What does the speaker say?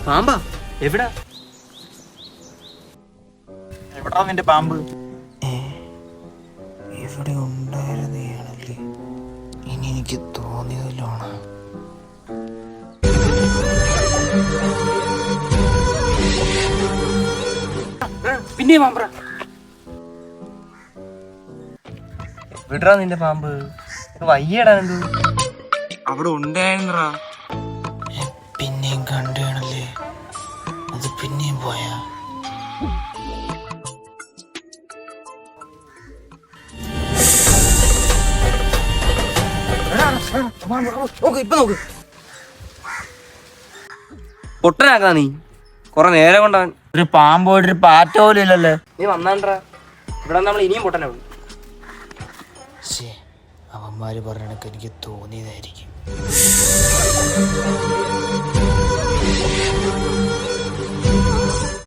പാമ്പാ? എവിടാ എവിടാ നിന്റെ പാമ്പ്? ഇവിടെ ഉണ്ടായിരുന്നേ. ഇനി എനിക്ക് തോന്നിയതിലാണ്. പിന്നെ പാമ്പ്ര വിടറാ നിന്റെ പാമ്പ്. വയ്യടാ എന്ത് അവിടെ ഉണ്ടായിരുന്നറാ. പിന്നെയും കണ്ടാണല്ലേ, അത് പിന്നെയും പോയാ. ഇപ്പൊ നോക്ക്. പൊട്ടനാക്കാ നീ. കൊറേ നേരം കൊണ്ടവൻ ഒരു പാമ്പ് പോയിട്ടൊരു പാറ്റ പോലും ഇല്ലല്ലേ. നീ വന്നാണ്ടാ. ഇവിടെ നമ്മൾ ഇനിയും പൊട്ടനാവും. അവന്മാര് പറഞ്ഞ എനിക്ക് തോന്നിയതായിരിക്കും.